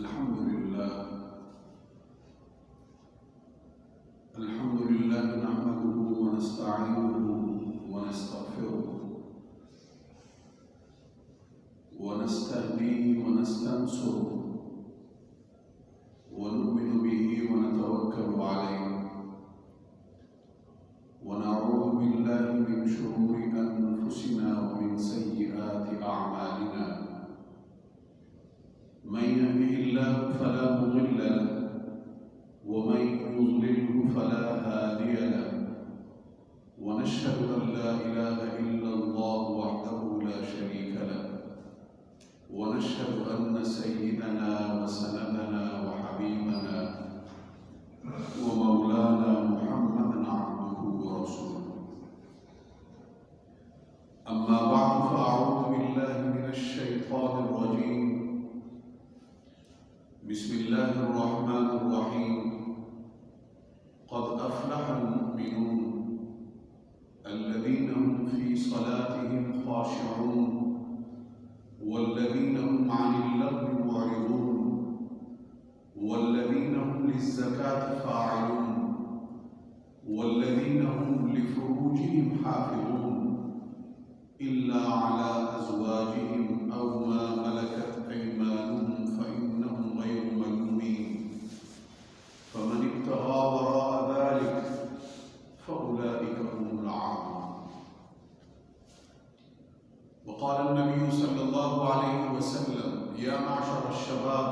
الحمد لله نحمده ونستعينه ونستغفره ونستهديه ونستنصره ونؤمن به ونتوكل عليه ونعوذ بالله من شرور أنفسنا ومن سيئات أعمالنا من يهده الله فلا مضل له ومن يضلله فلا هادي له ونشهد أن لا إله إلا الله وحده لا شريك له ونشهد أن سيدنا وسندنا وحبيبنا ومولانا محمدا عبده ورسوله أما بعد فأعوذ بالله من الشيطان الرجيم بسم الله الرحمن الرحيم قد أفلح المؤمنون الذين هم في صلاتهم خاشعون والذين هم عن اللغو معرضون والذين هم للزكاة فاعلون والذين هم لفروجهم حافظون إلا على أزواجهم أو ما ملكت أيمانهم فإنهم غير ملومين فمن ابتغى وراء ذلك فأولئك هم العادون. وقال النبي صلى الله عليه وسلم يا معشر الشباب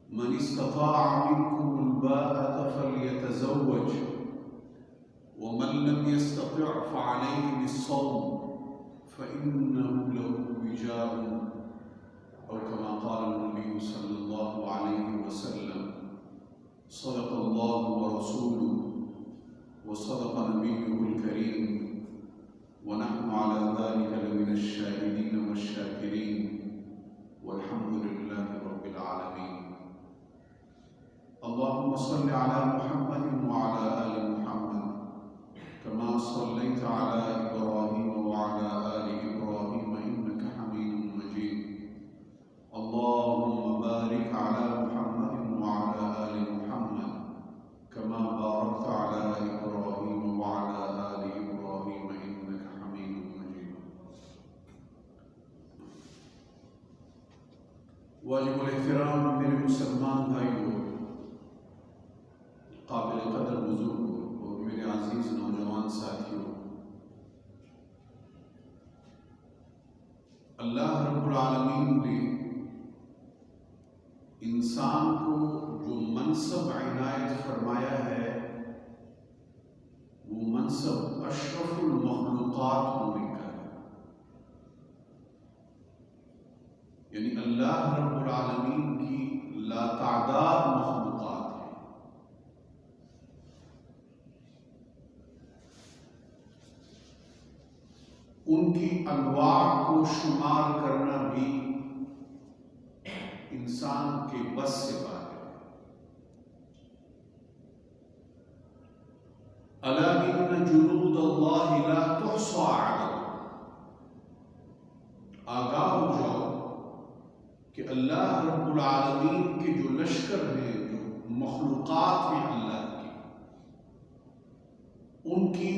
من استطاع منكم الباءة فليتزوج ومن لم يستطع فعليه بالصوم فإنه له وجاء أو كما قال النبي صلى الله عليه وسلم صدق الله ورسوله وصدق نبيه الكريم ونحن على ذلك لمن الشاهدين والشاكرين والحمد لله رب العالمين. اللهم صل على محمد وعلى آل محمد كما صليت على إبراهيم وعلى آل إبراهيم إنك حميد مجيد. اللهم بارك على محمد وعلى آل محمد كما باركت على إبراهيم وعلى آل إبراهيم إنك حميد مجيد. واجب الاحترام میرے مسلمان بھائیوں، قابل قدر بزرگوں اور میرے عزیز نوجوان ساتھیوں، اللہ رب العالمین نے انسان کو جو منصب عنایت فرمایا ہے وہ منصب اشرف المخلوقات ہونے کا ہے. یعنی اللہ رب العالمین کی لاتعداد مخلوقات ہیں. ان کی انواع کو شمار کرنا بھی انسان کے بس سے باہر ہے. الا ان جنود اللہ لا تحصى عدد. آگاہ ہو جاؤ کہ اللہ رب العالمین کے جو لشکر ہیں، جو مخلوقات ہیں اللہ کی، ان کی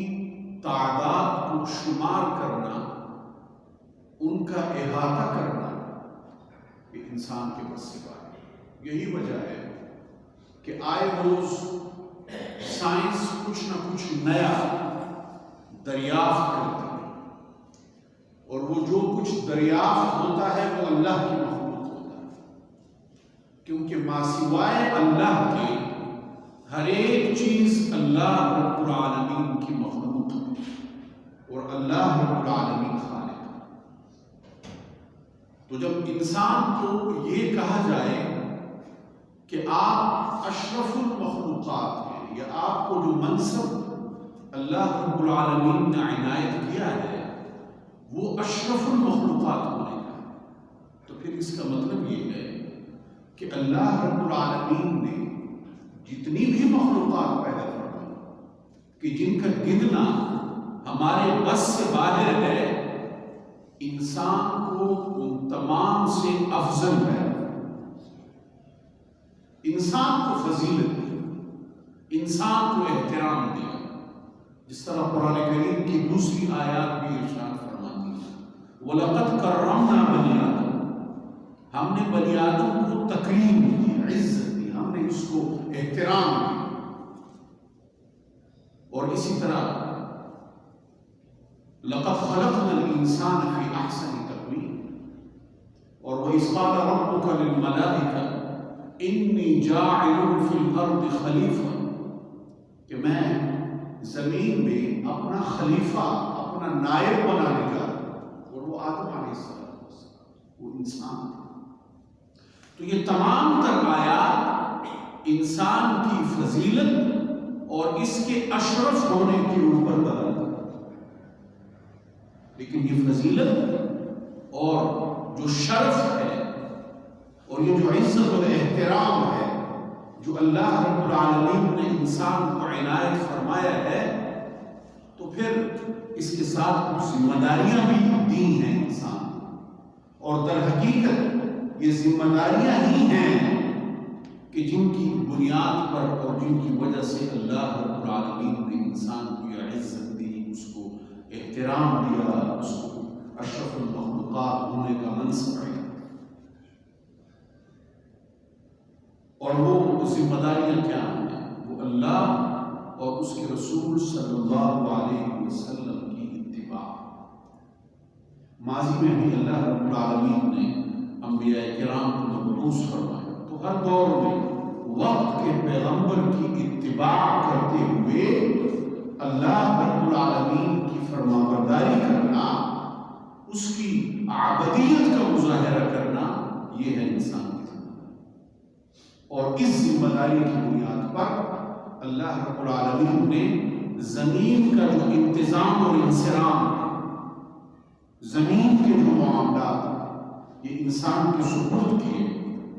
تعداد کو شمار کرنا، ان کا احاطہ کرنا یہ انسان کے بس سے باہر ہے. یہی وجہ ہے کہ آئے روز سائنس کچھ نہ کچھ نیا دریافت کرتی ہے، اور وہ جو کچھ دریافت ہوتا ہے وہ اللہ کی مخلوق ہوتا ہے، کیونکہ ما سوائے اللہ کے ہر ایک چیز اللہ رب العالمین کی مخلوق ہے اور اللہ رب العالمین خالق ہے. تو جب انسان کو یہ کہا جائے کہ آپ اشرف المخلوقات ہیں، یا آپ کو جو منصب اللہ رب العالمین نے عنایت کیا ہے وہ اشرف المخلوقات ہونے کا ہے، تو پھر اس کا مطلب یہ ہے کہ اللہ رب العالمین نے جتنی بھی مخلوقات پیدا فرمائی کہ جن کا گننا ہمارے بس سے باہر ہے، انسان کو ان تمام سے افضل ہے. انسان کو فضیلت دی، انسان کو احترام دیا، جس طرح قرآن کریم کی دوسری آیات بھی ارشاد فرماتی ہے وَلَقَدْ كَرَّمْنَا بَنِي آدم، ہم نے بنی آدم کو تکریم دی، عزت دی، ہم نے اس کو احترام دیا۔ اور اسی طرح لَقَدْ خَلَقْنَا الْإِنسَانَ فِي أَحْسَنِ تَقْوِيمٍ، اور وَإِذْ قَالَ رَبُّكَ لِلْمَلَائِكَةِ إِنِّي جَاعِلٌ فِي الْأَرْضِ خَلِيفَةً، کہ میں زمین میں اپنا خلیفہ، اپنا نائب بنانے جا رہا ہوں، اور وہ آدم علیہ السلام، وہ انسان تھا۔ تو یہ تمام تر آیات انسان کی فضیلت اور اس کے اشرف ہونے کے اوپر دلالت کرتی ہے۔ لیکن یہ فضیلت اور جو شرف ہے اور یہ جو عزت اور احترام ہے جو اللہ رب العالمین نے انسان کو عنایت فرمایا ہے، تو پھر اس کے ساتھ کچھ ذمہ داریاں بھی دی ہیں انسان کو، اور در حقیقت یہ ذمہ داریاں ہی ہیں کہ جن کی بنیاد پر اور جن کی وجہ سے اللہ رب العالمین نے انسان کو یہ عزت دی، اس کو احترام دیا، اس کو اشرف المخلوقات ہونے کا منصب دیا۔ اور وہ ذمہ داریاں کیا ہیں؟ وہ اللہ اور اس کے رسول صلی اللہ علیہ وسلم کی اتباع۔ ماضی میں بھی اللہ رب العالمین نے انبیاء کرام کو مبعوث فرمایا، تو ہر دور میں وقت کے پیغمبر کی اتباع کرتے ہوئے اللہ رب العالمین کی فرمانبرداری کرنا، اس کی عبودیت کا مظاہرہ کرنا، یہ ہے انسان کی ذمہ داری۔ اور اس ذمہ داری کی بنیاد پر اللہ رب العالمین نے زمین کا جو انتظام اور انصرام ہے، زمین کے جو معاملات، یہ انسان کے سپرد کیے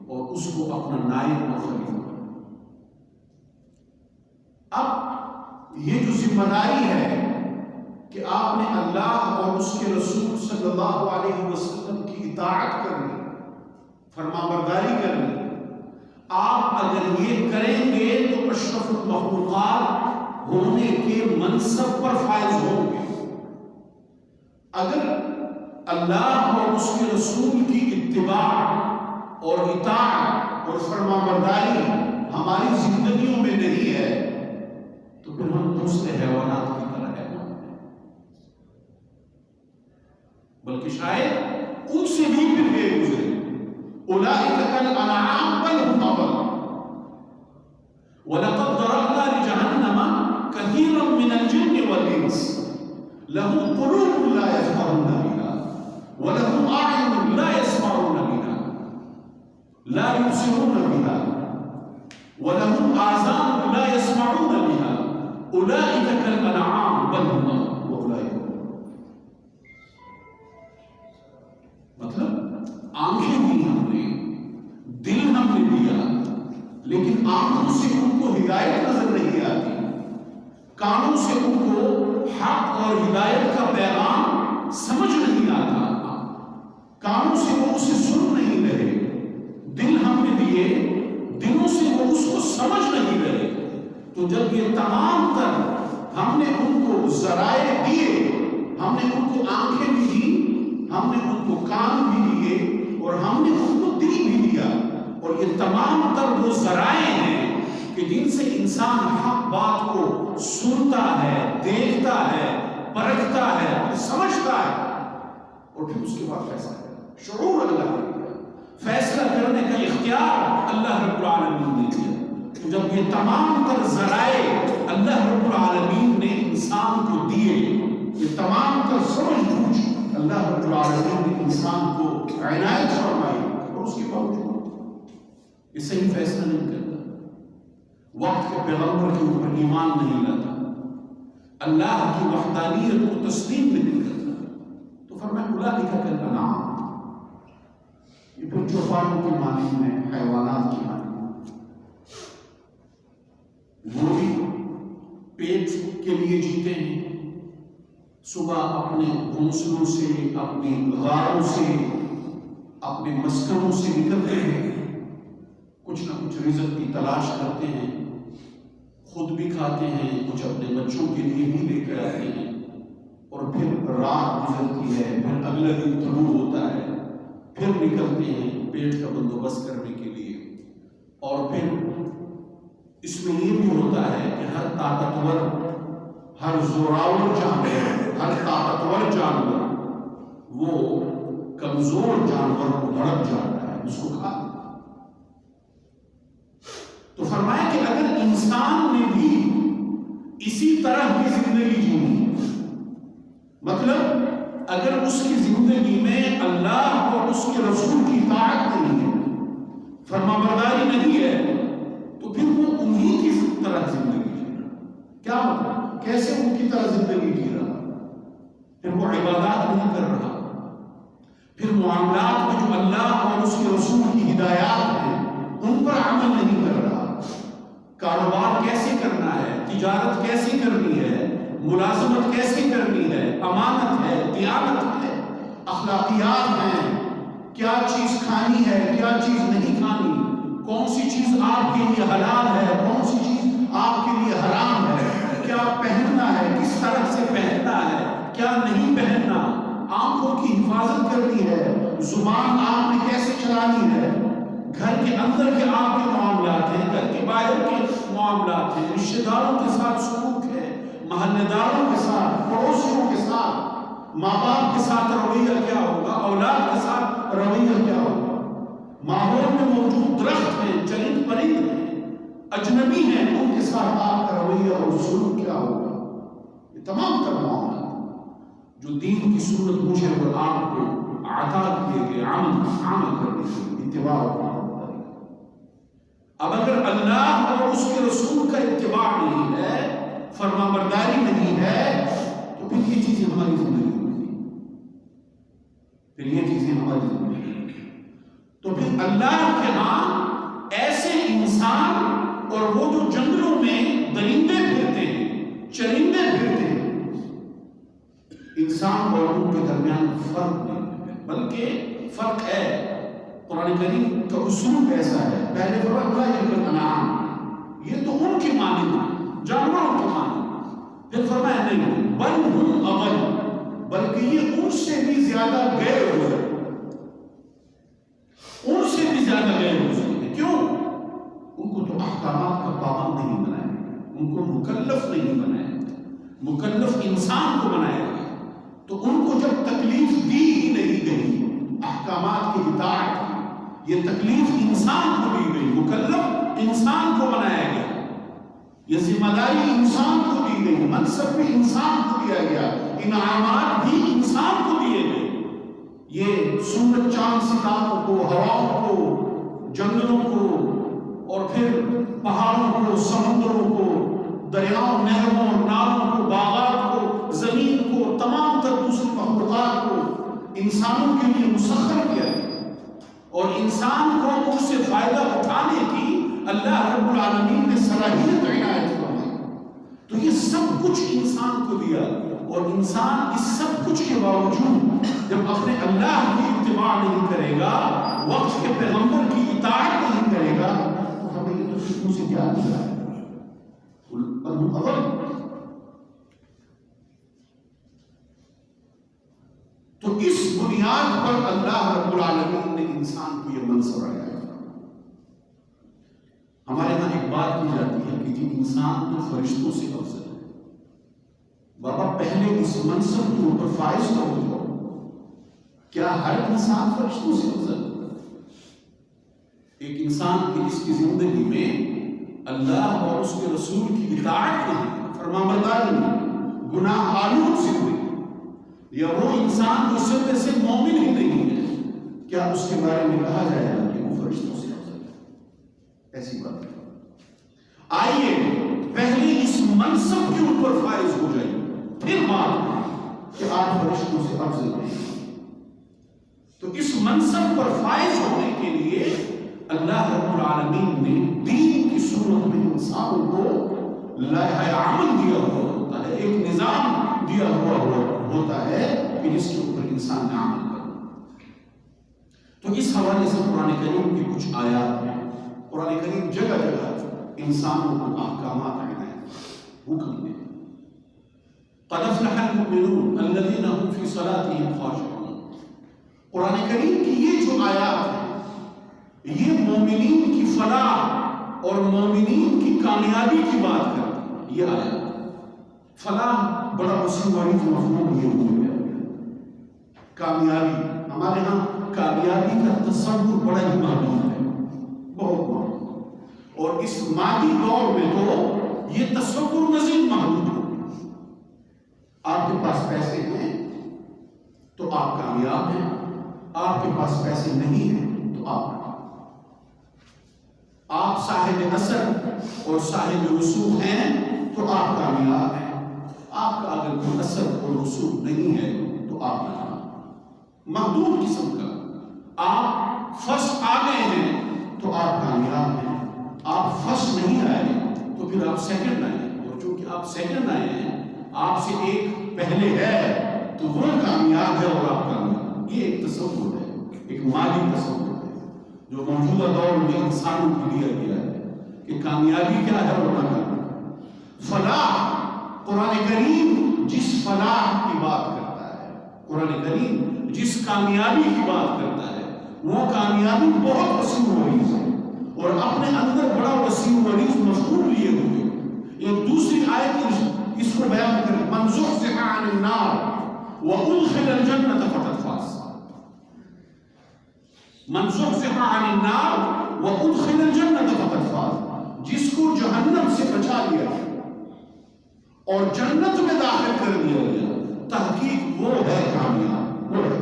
اور اس کو اپنا نائب و خلیفہ۔ اب یہ جو ذمہ داری ہے کہ آپ نے اللہ اور اس کے رسول صلی اللہ علیہ وسلم کی اطاعت کرنی، فرمانبرداری کرنی، آپ اگر یہ کریں گے تو اشرف المخلوقات ہونے کے منصب پر فائز ہوں گے۔ اگر اللہ اور اس کے رسول کی اتباع اور اطاعت اور فرمانبرداری ہماری زندگیوں میں نہیں ہے تو پھر ہم دوسرے حیوانات کی طرح حیوان ہیں، بلکہ شاید ان سے بھی پھر بے گزرے۔ اولئک کالانعام بل هم اضل ولقد ضربنا لجهنم كثيرا من الجن والانس لهم قلوب لا يفقهون بها ولهم اعين لا يسمعون بها لا يبصرون بها ولهم آذان لا يسمعون بها اولئك كالانعام بل هم اضل واولئك مطلب آنکھیں دی ہم نے، دل ہم نے دیا، لیکن آنکھوں سے ان کو ہدایت نظر نہیں آتی، کانوں سے ان کو حق اور ہدایت کا پیغام سمجھ نہیں آتا، کانوں سے وہ اسے سن نہیں رہے، دل ہم نے دیے، دلوں سے وہ اس کو سمجھ نہیں رہے۔ تو جب یہ تمام تر ہم نے ان کو ذرائع دیے، ہم نے ان کو آنکھیں بھی دی، ہم نے ان کو کان بھی دیے اور ہم نے ان کو دل بھی دیا، اور یہ تمام تر وہ ذرائع ہیں کہ جن سے انسان حق بات کو سنتا ہے، دیکھتا ہے، پرکھتا ہے، سمجھتا ہے، اور پھر اس کے بعد فیصلہ کرتا ہے۔ شعور اللہ نے دیا، فیصلہ کرنے کا اختیار اللہ رب العالمین نے دیا۔ تو جب یہ تمام تر ذرائع اللہ رب العالمین نے انسان کو دیے، یہ تمام تر سمجھ بوجھ اللہ رب العالمین نے انسان کو عنایت فرمائی، اور اس کے باوجود یہ صحیح فیصلہ نہیں کرتا، وقت کے پیغمبر کے اوپر ایمان نہیں لاتا، اللہ کی وحدانیت کو تسلیم نہیں کرتا، تو فرمایا اولئک کالانعام، یہ پھر چوپانوں کی مانند میں، حیوانات کی مانند وہ بھی پیٹ کے لیے جیتے ہیں، صبح اپنے گھونسلوں سے، اپنی غاروں سے، اپنے مسکنوں سے نکلتے ہیں، کچھ نہ کچھ رزق کی تلاش کرتے ہیں، خود بھی کھاتے ہیں، کچھ اپنے بچوں کے لیے بھی لے کر آتے ہیں، اور پھر رات گزرتی ہے، پھر اگلا دن طلوع ہوتا ہے، پھر نکلتے ہیں پیٹ کا بندوبست کرنے کے لیے۔ اور پھر اس میں یہ بھی ہوتا ہے کہ ہر طاقتور، ہر زوراور جانور، ہر طاقتور جانور وہ کمزور جانور کو ہڑپ جاتا ہے، اس کو کھا لیتا ہے۔ تو فرمایا کہ اگر انسان نے بھی اسی طرح کی زندگی جینی، مطلب اگر اس کی زندگی میں اللہ اور اس کے رسول کی اطاعت نہیں ہے، فرمانبرداری نہیں ہے، تو پھر وہ انہی کی طرح زندگی جی رہا۔ کیا مطلب؟ کیسے ان کی طرح زندگی جی رہا؟ پھر وہ عبادات نہیں کر رہا، پھر معاملات میں جو اللہ اور اس کے رسول کی ہدایات ہیں ان پر عمل نہیں کر رہا۔ کاروبار کیسے کرنا ہے، تجارت کیسے کرنی ہے، ملازمت کیسے کرنی ہے، امانت ہے، دیانت ہے، اخلاقیات ہیں، کیا چیز کھانی ہے، کیا چیز نہیں کھانی، کون سی چیز آپ کے لیے حلال ہے، کون سی چیز آپ کے لیے حرام ہے، کیا پہننا ہے، کس طرح سے پہننا ہے، کیا نہیں پہننا، آنکھوں کی حفاظت کرنی ہے، زبان آپ نے کیسے چلانی ہے، گھر کے اندر کے آپ کے معاملات ہیں، گھر کے باہر کے معاملات ہیں، رشتہ داروں کے ساتھ سلوک ہے، محلے داروں کے ساتھ، پڑوسیوں کے ساتھ، ماں باپ کے ساتھ رویہ کیا ہوگا، اولاد کے ساتھ رویہ کیا ہوگا، ماحول میں موجود درخت ہیں، چرند پرند ہیں، اجنبی ہیں، ان کے ساتھ آپ کا رویہ اور سلوک کیا ہوگا۔ یہ تمام تر معاملات جو دین کی سنت مجھے اور آپ کو عطا کیے گئے عمل کرنے کے لیے اتباع اور اب اگر اللہ اور اس کے رسول کا اتباع نہیں ہے، فرمانبرداری نہیں ہے، تو پھر یہ چیزیں ہماری زندگی میں نہیں، پھر یہ چیزیں ہماری زندگی میں، تو پھر اللہ کے ہاں ایسے انسان اور وہ جو جنگلوں میں درندے پھرتے ہیں، چرندے پھرتے ہیں، انسان اور ان کے درمیان فرق نہیں ہے، بلکہ فرق ہے۔ قرآن کریم کا اصول ایسا ہے، پہلے فرمایا الانعام، یہ تو ان کی مانند جانوروں کی مانند، پھر فرمایا نہیں بل ہم اضل، بلکہ یہ ان سے بھی زیادہ غیر گزر، ان سے بھی زیادہ غیر گزر۔ کیوں؟ ان کو تو احکامات کا پابند نہیں بنایا، ان کو مکلف نہیں بنایا، مکلف انسان کو بنایا گیا، تو ان کو جب تکلیف دی ہی نہیں گئی احکامات کی اطاعت کی، یہ تکلیف انسان کو دی گئی، مکلف انسان کو بنایا گیا، یہ ذمہ داری انسان کو دی گئی، منصب بھی انسان کو دیا گیا، انعامات بھی انسان کو دیے گئے، یہ سورج چاند ستاروں کو، ہواؤں کو، جنگلوں کو، اور پھر پہاڑوں کو، سمندروں کو، دریاؤں، نہروں، نالوں کو، باغات کو، زمین کو، تمام تر دوسری مخلوقات کو انسانوں کے لیے مسخر کیا گیا، اور انسان کو اس سے فائدہ اٹھانے کی اللہ رب العالمین نے صلاحیت عنایت فرمائی، تو یہ سب کچھ انسان کو دیا، اور انسان اس سب کچھ کے باوجود جب اپنے اللہ کی اتباع نہیں کرے گا، وقت کے پیغمبر کی اطاعت نہیں کرے گا، تو ہمیں یہ تو سکھوں سے کیا مل رہا ہے، تو اس بنیاد پر اللہ رب العالمین نے انسان کو یہ منصب رکھا ہے۔ ہمارے یہاں ایک بات کی جاتی ہے کہ جی انسان تو فرشتوں سے افضل ہے، بابا پہلے اس منصب کے اوپر فائز تو ہو، کیا ہر انسان فرشتوں سے افضل ہے؟ ایک انسان کی اس کی زندگی میں اللہ اور اس کے رسول کی اطاعت نہیں، فرمانبرداری نہیں، گناہ آلود زندگی، یا وہ انسان جو سب سے مومن ہی نہیں ہے، کیا اس کے بارے میں کہا جائے گا کہ وہ فرشتوں سے افضل ہے؟ ایسی بات نہیں۔ آئیے پہلے اس منصب کے اوپر فائز ہو جائیے، پھر بات کہ آپ فرشتوں سے افضل ہیں۔ تو اس منصب پر فائز ہونے کے لیے اللہ رب العالمین نے دین کی صورت میں انسانوں کو لائحہ عمل دیا ہوا ہوتا ہے، ایک نظام دیا ہوا ہوتا ہے کہ جس کے اوپر انسان نے عمل کرنا۔ تو اس حوالے سے قرآن کریم کی کچھ آیات ہیں قرآن کریم جگہ جگہ انسانوں کو احکامات حکم دے. قد افلح المؤمنون الذين هم في صلاتهم خاشعون. قرآن کریم کی یہ جو آیات ہیں یہ مومنین کی فلاح اور مومنین کی کامیابی کی بات کرتی ہے. یہ آیات فلاح بڑا وسیع مفہوم یہ ہو گیا. کامیابی ہمارے ہاں کامیابی کا تصور بڑا ہی محدود ہے، بہت محدود، اور اس مادی دور میں تو یہ تصور مزید محدود ہو. آپ کے پاس پیسے ہیں تو آپ کامیاب ہیں، آپ کے پاس پیسے نہیں ہیں تو آپ صاحب اثر اور صاحب رسوخ ہیں تو آپ کامیاب ہیں. آپ کا اگر کوئی اثر اور رسوخ نہیں ہے تو آپ محدود قسم کا. آپ فرسٹ آ گئے ہیں تو آپ کامیاب ہیں، آپ فرسٹ نہیں آئے تو پھر آپ سیکنڈ آئے، اور چونکہ آپ سیکنڈ آئے ہیں آپ سے ایک پہلے ہے تو وہ کامیاب ہے اور آپ کامیاب. یہ ایک تصور ہے، ایک مالی تصور ہے جو موجودہ دور میں انسانوں کو دیا گیا ہے کہ کامیابی کیا ہے اور ناکامی. فلاح قرآن کریم جس فلاح کی بات کرتا ہے، قرآن کریم جس کامیابی کی بات کرتا ہے وہ کامیابی بہت وسیع و عریض ہے اور اپنے اندر بڑا وسیع و عریض مفہوم لیے ہوئے. ایک دوسری آیت اس کو بیان کریں، من زحزح عن النار وادخل الجنة فقد فاز. من زحزح عن النار وادخل الجنة فقد فاز. جس کو جہنم سے بچا لیا اور جنت میں داخل کر دیا گیا تحقیق وہ ہے کامیاب، وہ ہے.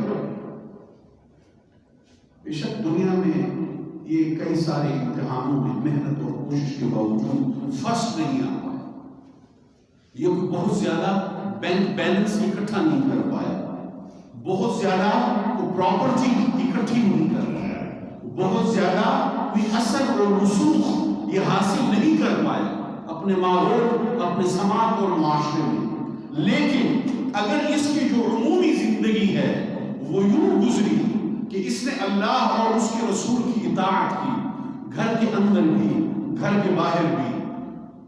بے شک دنیا میں یہ کئی سارے امتحانوں میں محنت اور کوشش کے باوجود فرسٹ نہیں آ پایا. یہ کوئی بہت زیادہ بینک بیلنس اکٹھا نہیں کر پایا، بہت زیادہ کوئی پراپرٹی اکٹھی نہیں کر پایا، بہت زیادہ کوئی اثر اور رسوخ یہ حاصل نہیں کر پایا اپنے ماحول، اپنے سماج اور معاشرے میں. لیکن اگر اس کی جو عمومی زندگی ہے وہ یوں گزری کہ اس نے اللہ اور اس کے رسول کی اطاعت کی، گھر کے اندر بھی گھر کے باہر بھی،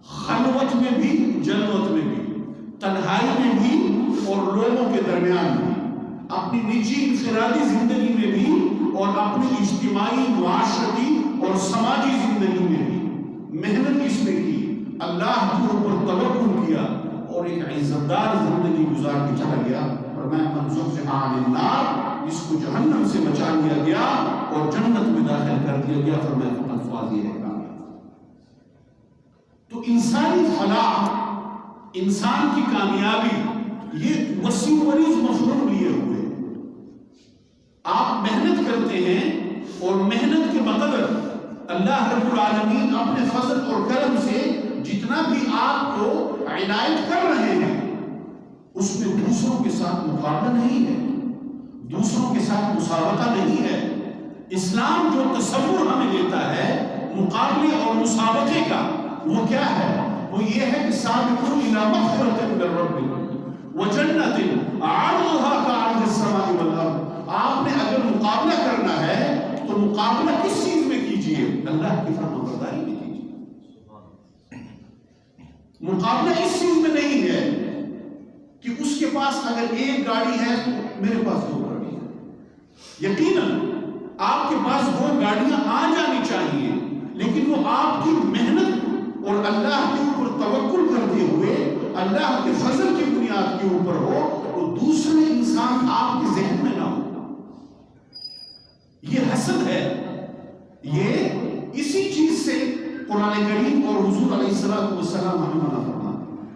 خلوت میں بھی جلوت میں بھی، تنہائی میں بھی اور لوگوں کے درمیان بھی، اپنی نجی انفرادی زندگی میں بھی اور اپنی اجتماعی معاشرتی اور سماجی زندگی میں بھی محنت اس نے کی، اللہ کے اوپر توکل کیا اور ایک عزت دار زندگی گزار کے چلا گیا. اور میں منظور سے عن النار، اس کو جہنم سے بچا لیا گیا اور جنت میں داخل کر دیا گیا. فرمایا فقد فاز، یہ ہے کامیاب. تو انسانی فلاح، انسان کی کامیابی یہ وسیع و عریض مفہوم لیے ہوئے. آپ محنت کرتے ہیں اور محنت کے بقدر اللہ رب العالمین اپنے فضل اور کرم سے جتنا بھی آپ کو عنایت کر رہے ہیں اس میں دوسروں کے ساتھ مقابلہ نہیں ہے، دوسروں کے ساتھ مسابقہ نہیں ہے. اسلام جو تصور ہمیں دیتا ہے مقابلے اور مسابقے کا وہ کیا ہے؟ وہ یہ ہے کہ سابقوا الی مغفرۃ من ربکم وجنۃ عرضها كعرض السماء والارض. آپ نے اگر مقابلہ کرنا ہے تو مقابلہ کس چیز میں کیجئے؟ اللہ کی فرمانبرداری میں کیجئے. مقابلہ اس چیز میں نہیں ہے کہ اس کے پاس اگر ایک گاڑی ہے تو میرے پاس دو گاڑی ہے. یقیناً آپ کے پاس دو گاڑیاں آ جانی چاہیے، لیکن وہ آپ کی محنت اور اللہ کے اوپر توکل کرتے ہوئے اللہ کے فضل کی بنیاد کے اوپر ہو، اور دوسرے انسان آپ کے ذہن میں نہ ہو. یہ حسد ہے. یہ اسی چیز سے قرآن کریم اور حضور علیہ السلام ہمیں منع فرماتے ہیں.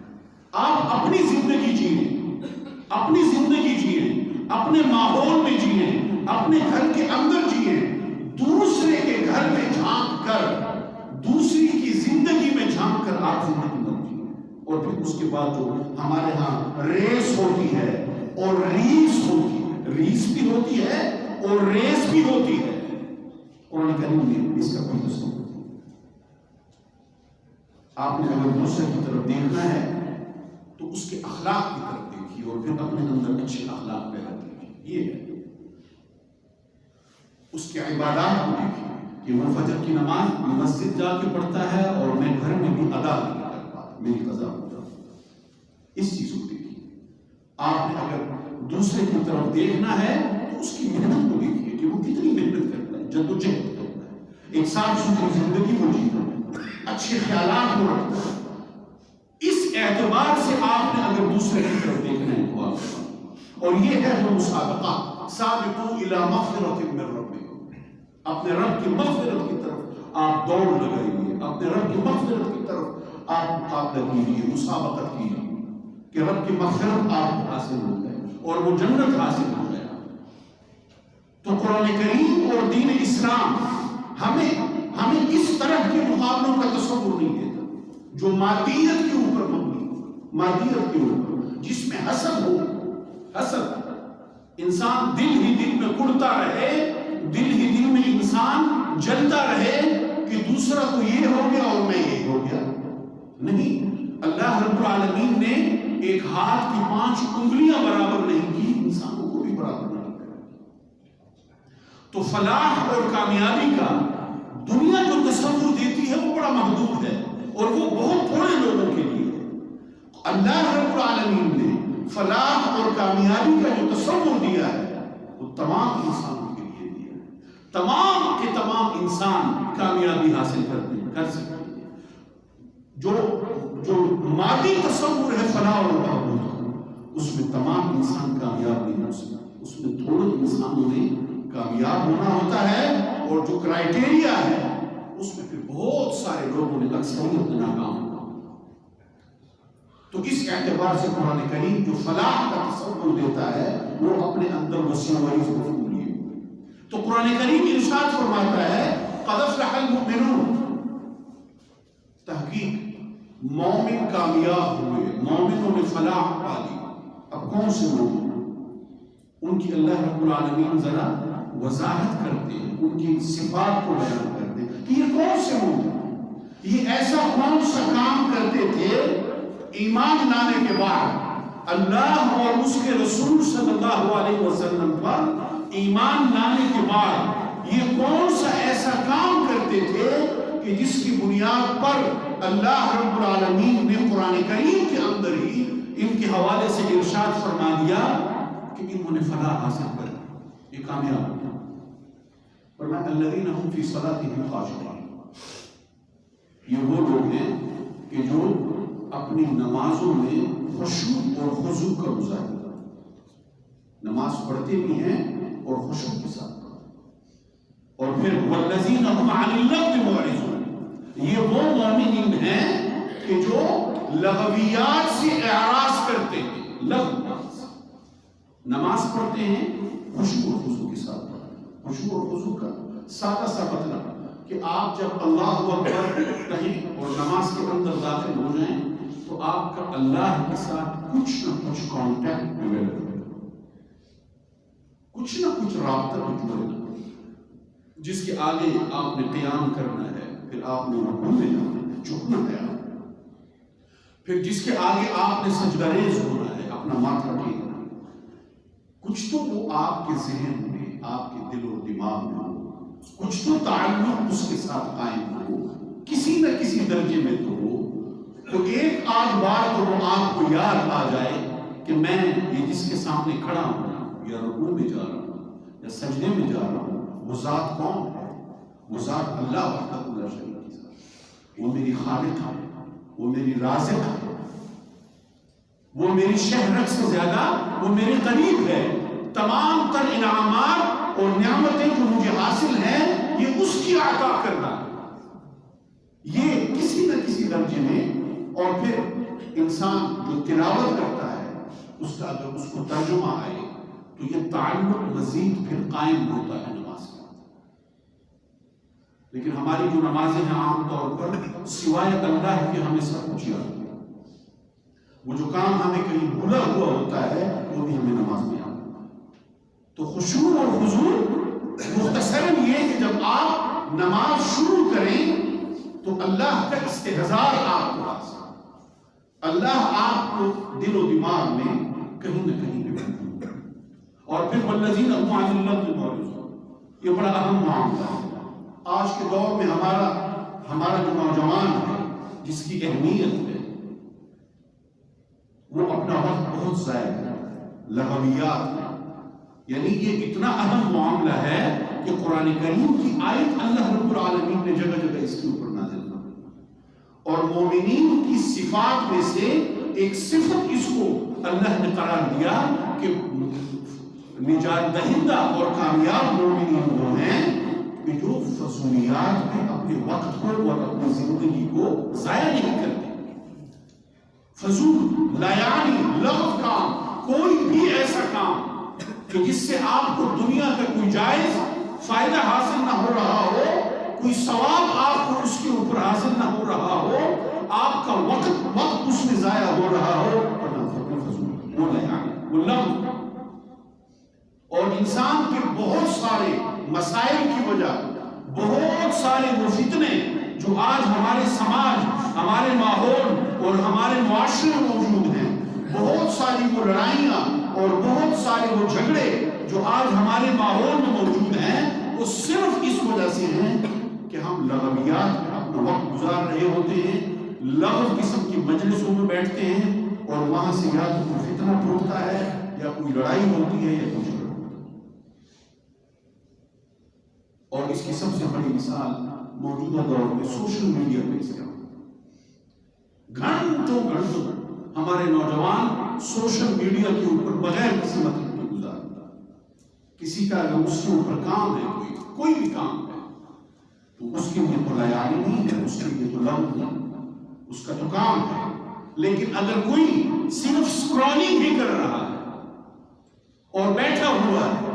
آپ اپنی زندگی جیئیں، اپنی زندگی جیئیں، اپنے ماحول میں جیئیں، اپنے گھر کے اندر جیئیں. دوسرے کے گھر میں جھانک کر، دوسری کی زندگی میں جھانک کر آپ زندگی نہ جیئیں. اور پھر اس کے بعد جو ہمارے ہاں ریس ہوتی ہے اور ریس ہوتی ہے، ریس بھی ہوتی ہے اور ریس بھی ہوتی ہے. قرآن کریم میں اس کا کوئی تصور نہیں. آپ نے اگر دوسرے کی طرف دیکھنا ہے تو اس کے اخلاق کی طرف دیکھیے اور پھر اپنے اندر اچھے اخلاق پیدا کیجیے. یہ ہے. اس کے عبادات کو دیکھیے، کہ وہ فجر کی نماز مسجد جا کے پڑھتا ہے اور میں گھر میں بھی ادا نہیں کر پاتا، میری قضا ہو جاتی۔ اس چیز کو دیکھیے، آپ نے اگر دوسرے کی طرف دیکھنا ہے تو اس کی محنت کو دیکھیے کہ وہ کتنی محنت کرتا ہے، جدوجہد کرتا ہے، ایک صاف ستھری زندگی کو جیتا ہے، اچھے خیالات کو رکھتا ہے۔ اس اعتبار سے آپ نے اگر دوسرے کی طرف دیکھنا ہے تو آپ، اور یہ ہے جو مسابقہ، سابقوا الی مغفرۃ من ربکم، اپنے رب کی مغفرت کی طرف آپ دوڑ لگائیے، اپنے رب کی مغفرت کی طرف آپ مقابلہ کیجیے، مسابقت کیجیے کہ رب کی مغفرت آپ کو حاصل ہو جائے اور وہ جنت حاصل ہو جائے۔ تو قرآن کریم اور دین اسلام ہمیں اس طرح کے مقابلوں کا تصور نہیں دیتا جو مادیت کے اوپر مبنی، مادیت کے اوپر، جس میں حسد ہو، حسد، انسان دل ہی دل میں کڑتا رہے، دل ہی دل میں انسان جلتا رہے کہ دوسرا تو یہ ہو گیا اور میں یہ ہو گیا۔ نہیں، اللہ رب العالمین نے ایک ہاتھ کی 5 انگلیاں برابر نہیں کی، انسانوں کو بھی برابر نہیں کرا۔ تو فلاح اور کامیابی کا دنیا جو تصور دیتی ہے وہ بڑا محدود ہے اور وہ بہت تھوڑے لوگوں کے لیے ہے۔ اللہ رب العالمین نے فلاح اور کامیابی کا جو تصور دیا ہے وہ تمام انسانوں کے لیے دیا ہے۔ تمام کے تمام انسان کامیابی حاصل کر سکتے ہیں۔ جو مادی تصور ہے فلاح اور بہبود، اس میں تمام انسان کامیاب نہیں ہو سکتے، اس میں تھوڑے انسانوں نے کامیاب ہونا ہوتا ہے، اور جو کرائٹیریا ہے اس میں پھر بہت سارے لوگوں نے اکثریت ناکام ہونا۔ تو اس اعتبار سے قرآن کریم جو فلاح کا تصور دیتا ہے وہ اپنے اندر وسیع وعیز مفہوم لیے ہوئے۔ تو قرآن کریم ارشاد فرماتا ہے قد افلح المؤمنون، تحقیق مومن کامیاب ہوئے، مومنوں نے فلاح پا لی۔ اب کون سے مومن؟ ان کی اللہ رب العالمین ذرا وضاحت کرتے ہیں، ان کی صفات کو بیان کرتے ہیں کہ یہ کون سے مومن، یہ ایسا کون سا کام کرتے تھے ایمان لانے کے بعد، اللہ اور اس کے رسول صلی اللہ علیہ وسلم پر ایمان لانے کے بعد یہ کون سا ایسا کام کرتے تھے کہ جس کی بنیاد پر اللہ رب العالمین نے قرآن کریم کے اندر ہی ان کے حوالے سے ارشاد فرما دیا کہ انہوں نے فلاح حاصل کر یہ کامیاب ہو۔ فرمایا الذین هم فی صلاتهم خاشعون، یہ وہ لوگ ہیں کہ جو اپنی نمازوں میں خشوع اور خضوع کا مظاہرہ کرتے ہیں، نماز پڑھتے بھی ہیں اور خشوع کے ساتھ پڑھتے ہیں۔ اور پھر والذین هم عن اللغو معرضون، یہ وہ مومنین ہیں کہ جو لغویات سے اعراض کرتے ہیں، لغو، نماز پڑھتے ہیں خشوع اور خضوع کے ساتھ پڑھتے ہیں۔ خشوع اور خضوع کا سادہ سا مطلب کہ آپ جب اللہ اکبر کہیں اور نماز کے اندر داخل ہو جائیں تو آپ کا اللہ کے ساتھ کچھ نہ کچھ کانٹیکٹ ڈیولپ ہو، کچھ نہ کچھ رابطہ ڈیولپ، جس کے آگے آپ نے قیام کرنا ہے، پھر آپ نے رکوع میں جانا ہے، جھکنا ہے، پھر جس کے آگے آپ نے سجدہ ریز ہونا ہے، اپنا ماتھا ٹیکنا ہے، کچھ تو وہ آپ کے ذہن میں، آپ کے دل و دماغ میں ہو، کچھ تو تعلق اس کے ساتھ قائم ہو، کسی نہ کسی درجے میں تو ہو، تو ایک آدھ بار تو وہ آپ کو یاد آ جائے کہ میں یہ جس کے سامنے کھڑا ہوں یا رکوع میں جا رہا ہوں یا سجدے میں جا رہا ہوں، وہ ذات کون ہے؟ وہ ذات اللہ وحدہ لا شریک کے ساتھ، وہ میری خالق ہے، وہ میری رازق ہے، وہ میری شہرت سے زیادہ وہ میرے قریب ہے۔ تمام تر انعامات اور نعمتیں جو مجھے حاصل ہیں یہ اس کی عطا کرنا ہے، یہ کسی نہ کسی درجے میں۔ اور پھر انسان جو تلاوت کرتا ہے اس کا اگر اس کو ترجمہ آئے تو یہ تعلق مزید پھر قائم ہوتا ہے نماز کا۔ لیکن ہماری جو نمازیں ہیں عام طور پر سوائے اللہ کے ہمیں سب کچھ یاد ہے، وہ جو کام ہمیں کہیں بھولا ہوا ہوتا ہے وہ بھی ہمیں نماز میں یاد ہوتا ہے۔ تو خشوع اور خضوع مختصراً یہ کہ جب آپ نماز شروع کریں تو اللہ کا استحضار آپ کو حاصل، اللہ آپ کو دل و دماغ میں کہیں نہ کہیں پہ بیٹھے۔ اور پھر والذین هم عن اللغو معرضون، یہ بڑا اہم معاملہ ہے۔ آج آج کے دور میں ہمارا جو نوجوان ہے جس کی اہمیت ہے وہ اپنا وقت بہت ضائع کرتا ہے لغویات میں. یعنی یہ اتنا اہم معاملہ ہے کہ قرآن کریم کی آیت اللہ رب العالمین نے جگہ جگہ اس کے اوپر نازل فرمائی. اور مومنین کی صفات میں سے ایک صفت اس کو اللہ نے قرار دیا کہ نجات دہندہ اور کامیاب مومنین وہ ہیں کہ جو فضولیات میں اپنے وقت کو اور اپنی زندگی کو ضائع نہیں کرتے. فضول لا یعنی لغو کام، کوئی بھی ایسا کام کہ جس سے آپ کو دنیا کا کوئی جائز فائدہ حاصل نہ ہو رہا ہو، کوئی ثواب آپ کو اس کے اوپر حاصل نہ ہو رہا ہو، آپ کا وقت اس میں ضائع ہو رہا ہو، وہ لا یعنی وہ لغو. اور انسان کے بہت سارے مسائل کی وجہ، بہت سارے وہ فتنے جو آج ہمارے سماج، ہمارے ماحول اور ہمارے معاشرے میں موجود ہیں، بہت ساری وہ لڑائیاں اور بہت سارے وہ جھگڑے جو آج ہمارے ماحول میں موجود ہیں، وہ صرف اس وجہ سے ہیں کہ ہم لغویات میں اپنا وقت گزار رہے ہوتے ہیں، لغو قسم کی مجلسوں میں بیٹھتے ہیں اور وہاں سے یا تو کوئی فتنہ ٹوٹتا ہے یا کوئی لڑائی ہوتی ہے یا کچھ. اور اس کی سب سے بڑی مثال موجودہ دور میں سوشل میڈیا پہ استعمال. گھنٹوں ہمارے نوجوان سوشل میڈیا کے اوپر بغیر کسی مطلب کے گزارتا. کسی کا اگر اس کے اوپر کام ہے، کوئی بھی کام ہے، تو اس کے لیے تو لیاری نہیں ہے، اس کے لیے تو لغو ہے، اس کا تو کام ہے. لیکن اگر کوئی صرف سکرولنگ ہی کر رہا ہے اور بیٹھا ہوا ہے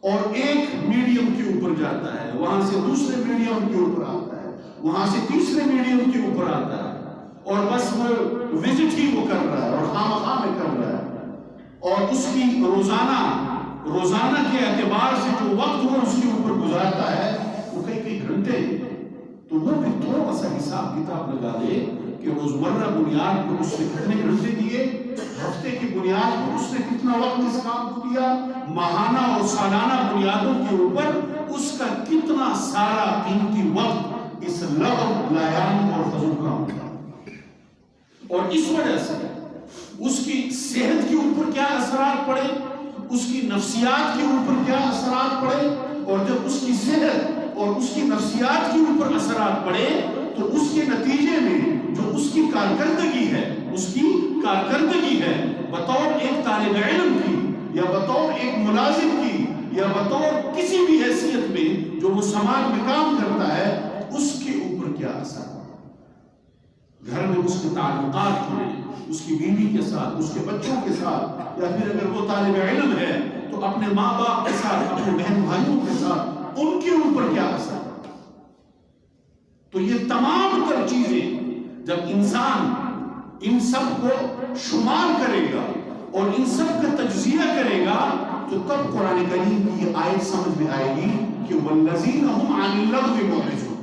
اور ایک میڈیم کے اوپر جاتا ہے، وہاں سے دوسرے میڈیم کے اوپر آتا ہے، وہاں سے تیسرے میڈیم کے اوپر آتا ہے، اور بس وہ وزٹ ہی وہ کر رہا ہے اور خامخواہ میں کر رہا ہے، اور اس کی روزانہ کے اعتبار سے جو وقت وہ اس کے اوپر گزارتا ہے وہ کئی گھنٹے، تو وہ بھی تھوڑا سا حساب کتاب لگا دے کہ روزمرہ بنیاد پر اس نے کتنے گھنٹے دیے، ہفتے کی بنیاد پر اس نے کتنا وقت اس کام کو دیا، ماہانہ اور سالانہ بنیادوں کے اوپر اس کا کتنا سارا قیمتی وقت اس لغو لایانی اور فضول کام کا. اور اس وجہ سے اس کی صحت کے اوپر کیا اثرات پڑے، اس کی نفسیات کے اوپر کیا اثرات پڑے. اور جب اس کی صحت اور اس کی نفسیات کے اوپر اثرات پڑے تو اس کے نتیجے میں جو اس کی کارکردگی ہے بطور ایک طالب علم کی یا بطور ایک ملازم کی یا بطور کسی بھی حیثیت میں جو وہ سماج میں کام کرتا ہے، اس کے اوپر کیا اثر ہے. گھر میں اس کے تعلقات میں، اس کی بیوی کے ساتھ، اس کے بچوں کے ساتھ، یا پھر اگر وہ طالب علم ہے تو اپنے ماں باپ کے ساتھ، اپنے بہن بھائیوں کے ساتھ، ان کے اوپر کیا اثر. تو یہ تمام تر چیزیں جب انسان ان سب کو شمار کرے گا اور ان سب کا تجزیہ کرے گا تو تب قرآن کریم کی یہ آیت سمجھ میں آئے گی کہ والذین هم عن اللغو معرضون،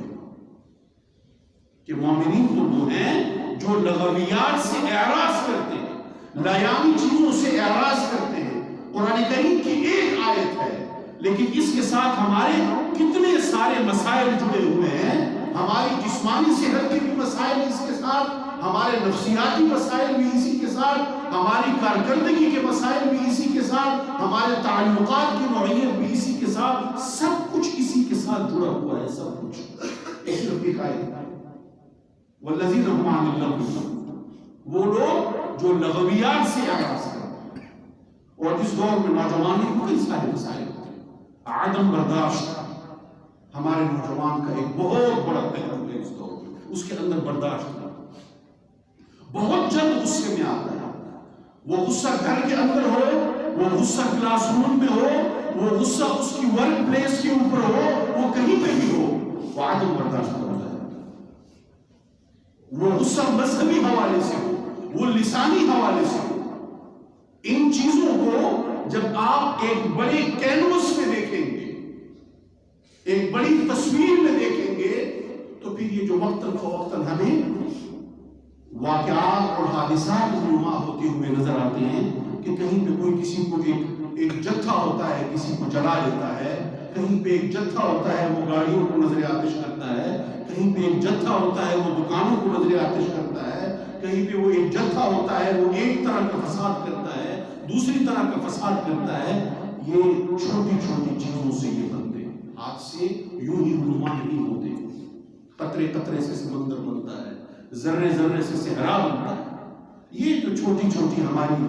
کہ مومنین تو وہ ہیں جو لغویات سے اعراض کرتے ہیں، لایانی چیزوں سے اعراض کرتے ہیں. قرآن کریم کی ایک آیت ہے لیکن اس کے ساتھ ہمارے کتنے سارے مسائل جڑے ہوئے ہیں. ہماری جسمانی صحت کے بھی مسائل اس کے ساتھ، ہمارے نفسیاتی مسائل بھی اسی کے ساتھ، ہماری کارکردگی کے مسائل بھی اسی کے ساتھ، ہمارے تعلقات کی نوعیت بھی اسی کے ساتھ، سب کچھ اسی کے ساتھ جڑا ہوا ہے. سب کچھ صرف ایک آیت ہے والذین هم عن اللغو، وہ لوگ جو لغویات سے اعراض کرتے ہیں. اور اس دور میں نوجوانوں کو کئی سارے مسائل ہوتے ہیں. عدم برداشت ہمارے نوجوان کا ایک بہت بڑا پہلو ہے اس دور میں. اس کے اندر برداشت بہت جلد غصے میں آتا ہے. وہ غصہ گھر کے اندر ہو، وہ غصہ کلاس روم میں ہو، وہ غصہ اس کی ورک پلیس کے اوپر ہو، وہ کہیں پہ بھی ہو، وہ عدم برداشت ہو جائے. وہ غصہ مذہبی حوالے سے ہو، وہ لسانی حوالے سے ہو. ان چیزوں کو جب آپ ایک بڑے کینوس میں دیکھیں گے، ایک بڑی تصویر میں دیکھیں گے، تو پھر یہ جو وقتاً فوقتاً ہمیں واقعات اور حادثات رونما ہوتے ہوئے نظر آتے ہیں کہ کہیں پہ کوئی کسی کو ایک جتھا ہوتا ہے کسی کو جلا دیتا ہے، کہیں پہ ایک جتھا ہوتا ہے وہ گاڑیوں کو نظر آتا جتھا ہوتا ہے وہ دکانوں کو نظر آتش کرتا ہے، کہیں پہ وہ ایک جتھا ہوتا ہے وہ ایک طرح کا فساد کرتا ہے، دوسری طرح کا فساد کرتا ہے. یہ چھوٹی چھوٹی چیزوں سے یہ بنتے، ہاتھ سے یوں ہی رونما نہیں ہوتے. قطرے قطرے سے سمندر بنتا ہے، ذرے ذرے سے صحرا بنتا ہے. یہ جو چھوٹی چھوٹی ہماری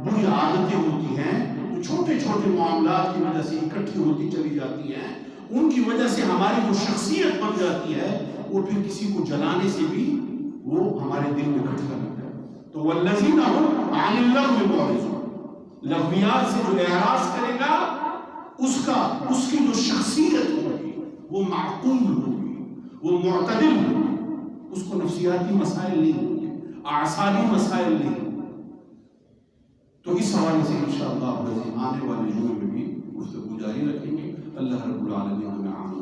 بری عادتیں ہوتی ہیں، جو چھوٹے چھوٹے معاملات کی وجہ سے اکٹھی ہوتی چلی جاتی ہیں، ان کی وجہ سے ہماری جو شخصیت بن جاتی ہے وہ پھر کسی کو جلانے سے بھی وہ ہمارے دل میں کٹھا لگتا ہے. تو والذین هم عن اللغو معرضون، لغویات سے جو اعراض کرے گا اس کی جو شخصیت ہوگی وہ معقول ہوگی، وہ معتدل ہوگی، اس کو نفسیاتی مسائل نہیں ہوں گے، اعصابی مسائل نہیں ہوں گے. تو اس حوالے سے انشاءاللہ آنے والے جمعے میں بھی گفتگو جاری رکھیں گے. اللہ رب العالمین ہمیں عمل